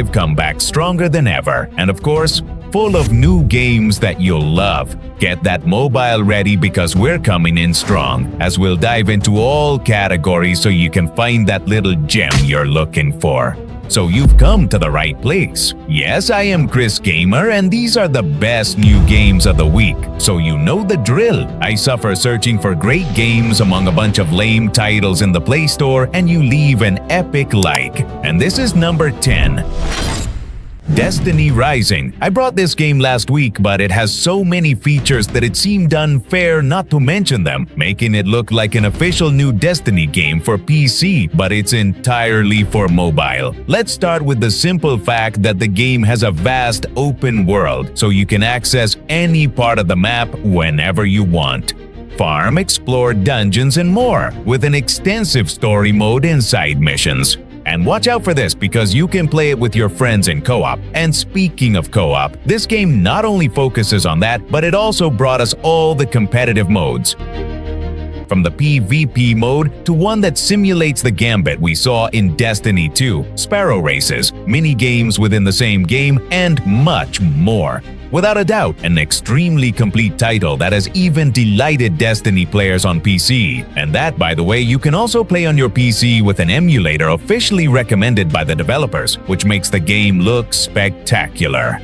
5 come back stronger than ever. And of course, full of new games that you'll love. Get that mobile ready because we're coming in strong, as we'll dive into all categories so you can find that little gem you're looking for. So you've come to the right place. Yes, I am Chris Gamer, and these are the best new games of the week. So you know the drill. I suffer searching for great games among a bunch of lame titles in the Play Store, and you leave an epic like. And this is number 10. Destiny Rising. I brought this game last week, but it has so many features that it seemed unfair not to mention them, making it look like an official new Destiny game for PC, but it's entirely for mobile. Let's start with the simple fact that the game has a vast open world, so you can access any part of the map whenever you want. Farm, explore dungeons, and more, with an extensive story mode and side missions. And watch out for this because you can play it with your friends in co-op. And speaking of co-op, this game not only focuses on that, but it also brought us all the competitive modes. From the PvP mode to one that simulates the gambit we saw in Destiny 2, Sparrow races, mini-games within the same game, and much more. Without a doubt, an extremely complete title that has even delighted Destiny players on PC. And that, by the way, you can also play on your PC with an emulator officially recommended by the developers, which makes the game look spectacular.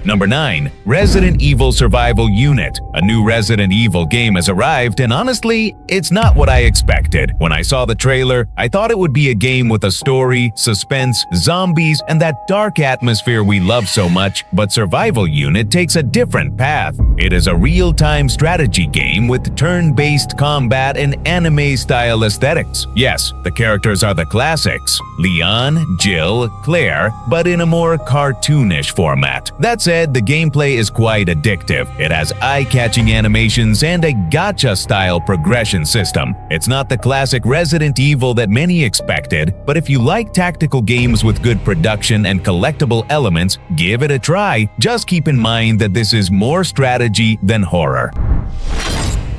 Number 9. Resident Evil Survival Unit. A new Resident Evil game has arrived, and honestly, it's not what I expected. When I saw the trailer, I thought it would be a game with a story, suspense, zombies, and that dark atmosphere we love so much, but Survival Unit takes a different path. It is a real-time strategy game with turn-based combat and anime-style aesthetics. Yes, the characters are the classics: Leon, Jill, Claire, but in a more cartoonish format. That said, the gameplay is quite addictive. It has eye-catching animations and a gacha-style progression system. It's not the classic Resident Evil that many expected, but if you like tactical games with good production and collectible elements, give it a try. Just keep in mind that this is more strategy than horror.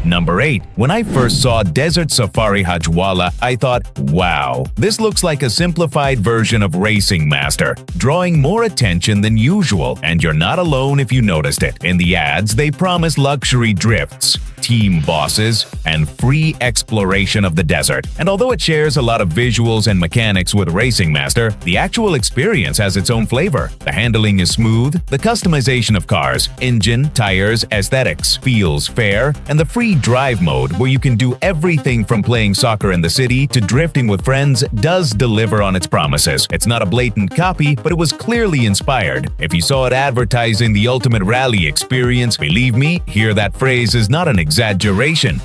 Number 8. When I first saw Desert Safari Hajwala, I thought, wow, this looks like a simplified version of Racing Master, drawing more attention than usual, and you're not alone if you noticed it. In the ads, they promise luxury drifts, team bosses, and free exploration of the desert. And although it shares a lot of visuals and mechanics with Racing Master, the actual experience has its own flavor. The handling is smooth, the customization of cars, engine, tires, aesthetics feels fair, and the free drive mode, where you can do everything from playing soccer in the city to drifting with friends, does deliver on its promises. It's not a blatant copy, but it was clearly inspired. If you saw it advertising the ultimate rally experience, believe me, here that phrase is not an exaggeration.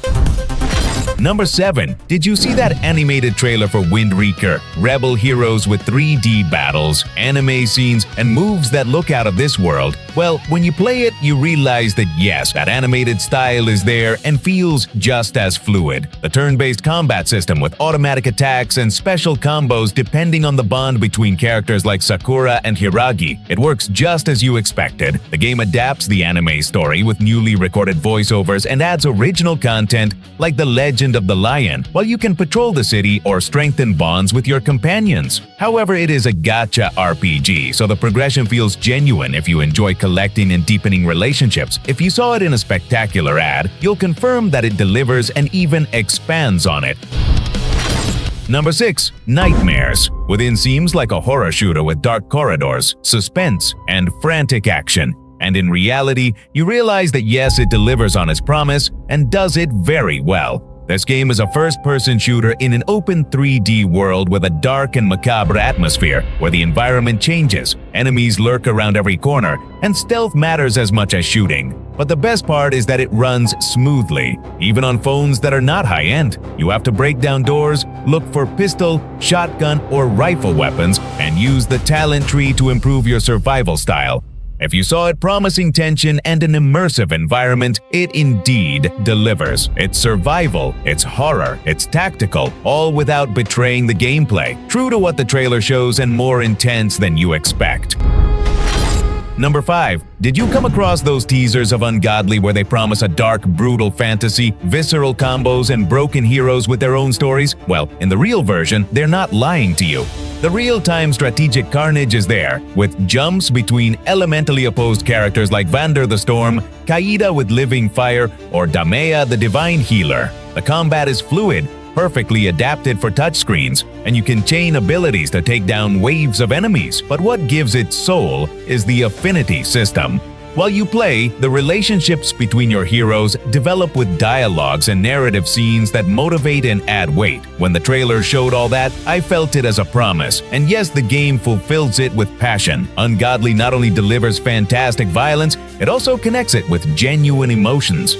Number 7. Did you see that animated trailer for Wind Waker? Rebel heroes with 3D battles, anime scenes, and moves that look out of this world. Well, when you play it, you realize that yes, that animated style is there and feels just as fluid. The turn-based combat system with automatic attacks and special combos depending on the bond between characters like Sakura and Hiragi. It works just as you expected. The game adapts the anime story with newly recorded voiceovers and adds original content like the Legend of the Lion, while you can patrol the city or strengthen bonds with your companions. However, it is a gacha RPG, so the progression feels genuine if you enjoy collecting and deepening relationships. If you saw it in a spectacular ad, you'll confirm that it delivers and even expands on it. Number 6. Nightmares. Within seems like a horror shooter with dark corridors, suspense, and frantic action. And in reality, you realize that yes, it delivers on its promise and does it very well. This game is a first-person shooter in an open 3D world with a dark and macabre atmosphere where the environment changes, enemies lurk around every corner, and stealth matters as much as shooting. But the best part is that it runs smoothly, even on phones that are not high-end. You have to break down doors, look for pistol, shotgun, or rifle weapons, and use the talent tree to improve your survival style. If you saw it promising tension and an immersive environment, it indeed delivers. It's survival, it's horror, it's tactical, all without betraying the gameplay. True to what the trailer shows and more intense than you expect. Number 5. Did you come across those teasers of Ungodly where they promise a dark, brutal fantasy, visceral combos, and broken heroes with their own stories? Well, in the real version, they're not lying to you. The real-time strategic carnage is there, with jumps between elementally opposed characters like Vander the Storm, Kaida with Living Fire, or Damea the Divine Healer. The combat is fluid, perfectly adapted for touchscreens, and you can chain abilities to take down waves of enemies. But what gives it soul is the affinity system. While you play, the relationships between your heroes develop with dialogues and narrative scenes that motivate and add weight. When the trailer showed all that, I felt it as a promise. And yes, the game fulfills it with passion. Ungodly not only delivers fantastic violence, it also connects it with genuine emotions.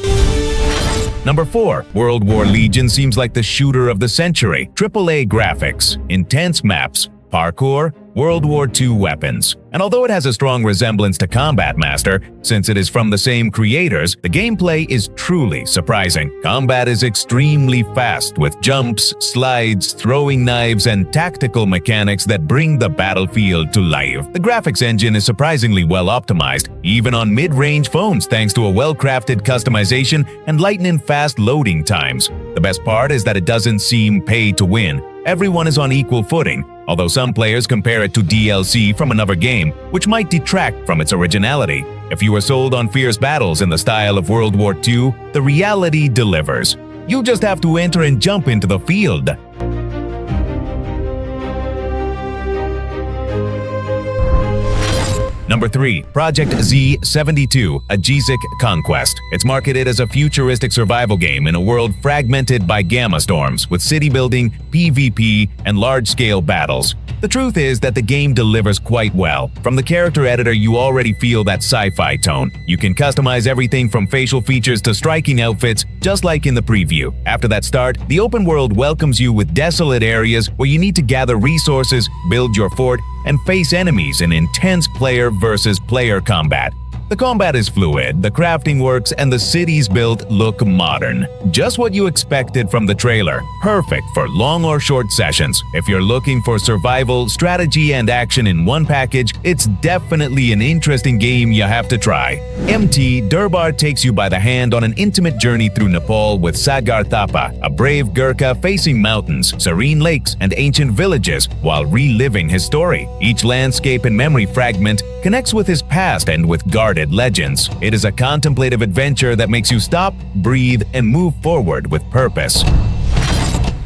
Number 4. World War Legion seems like the shooter of the century. AAA graphics, intense maps, parkour, World War II weapons. And although it has a strong resemblance to Combat Master, since it is from the same creators, the gameplay is truly surprising. Combat is extremely fast, with jumps, slides, throwing knives, and tactical mechanics that bring the battlefield to life. The graphics engine is surprisingly well optimized, even on mid-range phones, thanks to a well-crafted customization and lightning-fast loading times. The best part is that it doesn't seem pay to win. Everyone is on equal footing, although some players compare it to DLC from another game, which might detract from its originality. If you were sold on fierce battles in the style of World War II, the reality delivers. You just have to enter and jump into the field. Number 3. Project Z72, a Gesic Conquest. It's marketed as a futuristic survival game in a world fragmented by gamma storms, with city building, PvP, and large-scale battles. The truth is that the game delivers quite well. From the character editor, you already feel that sci-fi tone. You can customize everything from facial features to striking outfits, just like in the preview. After that start, the open world welcomes you with desolate areas where you need to gather resources, build your fort, and face enemies in intense player versus player combat. The combat is fluid, the crafting works, and the cities built look modern. Just what you expected from the trailer. Perfect for long or short sessions. If you're looking for survival, strategy, and action in one package, it's definitely an interesting game you have to try. MT Durbar takes you by the hand on an intimate journey through Nepal with Sagar Thapa, a brave Gurkha facing mountains, serene lakes, and ancient villages while reliving his story. Each landscape and memory fragment connects with his past and with guarded legends. It is a contemplative adventure that makes you stop, breathe, and move forward with purpose.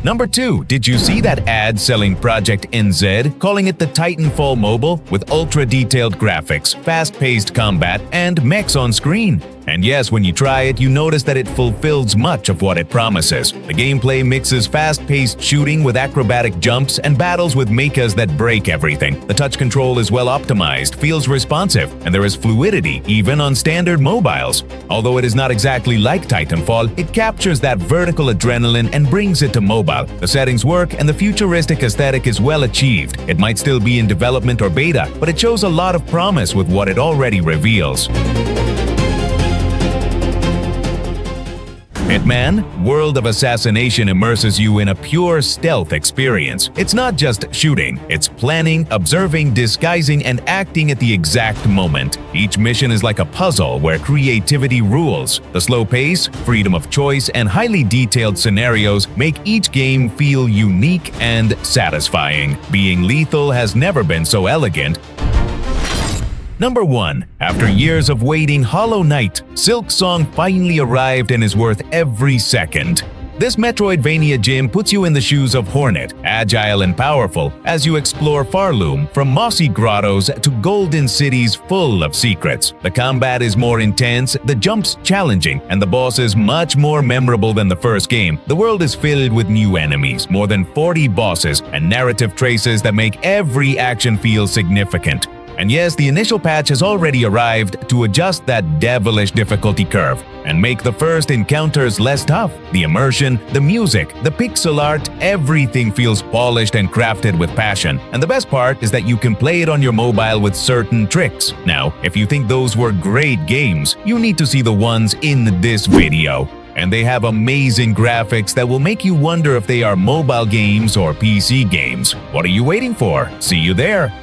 Number 2. Did you see that ad selling Project NZ, calling it the Titanfall mobile, with ultra-detailed graphics, fast-paced combat, and mechs on screen? And yes, when you try it, you notice that it fulfills much of what it promises. The gameplay mixes fast-paced shooting with acrobatic jumps and battles with mechas that break everything. The touch control is well optimized, feels responsive, and there is fluidity even on standard mobiles. Although it is not exactly like Titanfall, it captures that vertical adrenaline and brings it to mobile. The settings work and the futuristic aesthetic is well achieved. It might still be in development or beta, but it shows a lot of promise with what it already reveals. Hitman, World of Assassination immerses you in a pure stealth experience. It's not just shooting, it's planning, observing, disguising, and acting at the exact moment. Each mission is like a puzzle where creativity rules. The slow pace, freedom of choice, and highly detailed scenarios make each game feel unique and satisfying. Being lethal has never been so elegant. Number 1. After years of waiting, Hollow Knight, Silk Song finally arrived and is worth every second. This Metroidvania gem puts you in the shoes of Hornet, agile and powerful, as you explore Farloom, from mossy grottos to golden cities full of secrets. The combat is more intense, the jumps challenging, and the bosses much more memorable than the first game. The world is filled with new enemies, more than 40 bosses, and narrative traces that make every action feel significant. And yes, the initial patch has already arrived to adjust that devilish difficulty curve and make the first encounters less tough. The immersion, the music, the pixel art, everything feels polished and crafted with passion. And the best part is that you can play it on your mobile with certain tricks. Now, if you think those were great games, you need to see the ones in this video. And they have amazing graphics that will make you wonder if they are mobile games or PC games. What are you waiting for? See you there!